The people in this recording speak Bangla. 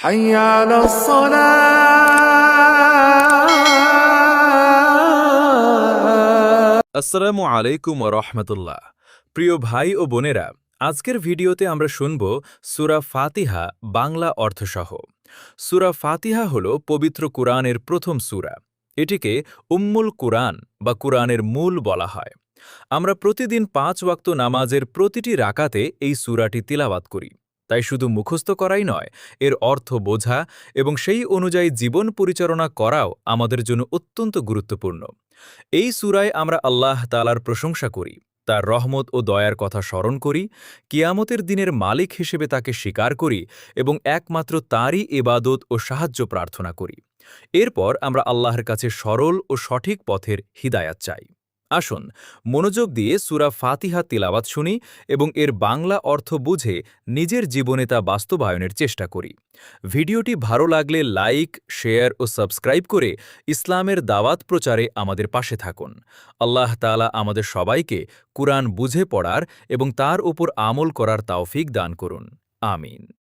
حي على الصلاة। আসসালামু আলাইকুম ওয়া রাহমাতুল্লাহ। প্রিয় ভাই ও বোনেরা, আজকের ভিডিওতে আমরা শুনব সূরা ফাতিহা বাংলা অর্থসহ। সূরা ফাতিহা হল পবিত্র কুরআনের প্রথম সূরা। এটিকে উম্মুল কুরআন বা কুরআনের মূল বলা হয়। আমরা প্রতিদিন ৫ ওয়াক্ত নামাজের প্রতিটি রাকাতে এই সূরাটি তিলাওয়াত করি। তাই শুধু মুখস্থ করাই নয়, এর অর্থ বোঝা এবং সেই অনুযায়ী জীবন পরিচালনা করাও আমাদের জন্য অত্যন্ত গুরুত্বপূর্ণ। এই সূরায় আমরা আল্লাহ তাআলার প্রশংসা করি, তার রহমত ও দয়ার কথা স্মরণ করি, কিয়ামতের দিনের মালিক হিসেবে তাকে স্বীকার করি এবং একমাত্র তাঁরই ইবাদত ও সাহায্য প্রার্থনা করি। এরপর আমরা আল্লাহর কাছে সরল ও সঠিক পথের হিদায়াত চাই। আসুন মনোযোগ দিয়ে সূরা ফাতিহা তিলাওয়াত শুনি এবং এর বাংলা অর্থ বুঝে নিজের জীবনে তা বাস্তবায়নের চেষ্টা করি। ভিডিওটি ভালো লাগলে লাইক, শেয়ার ও সাবস্ক্রাইব করে ইসলামের দাওয়াত প্রচারে আমাদের পাশে থাকুন। আল্লাহ তাআলা আমাদের সবাইকে কুরআন বুঝে পড়ার এবং তার উপর আমল করার তৌফিক দান করুন। আমিন।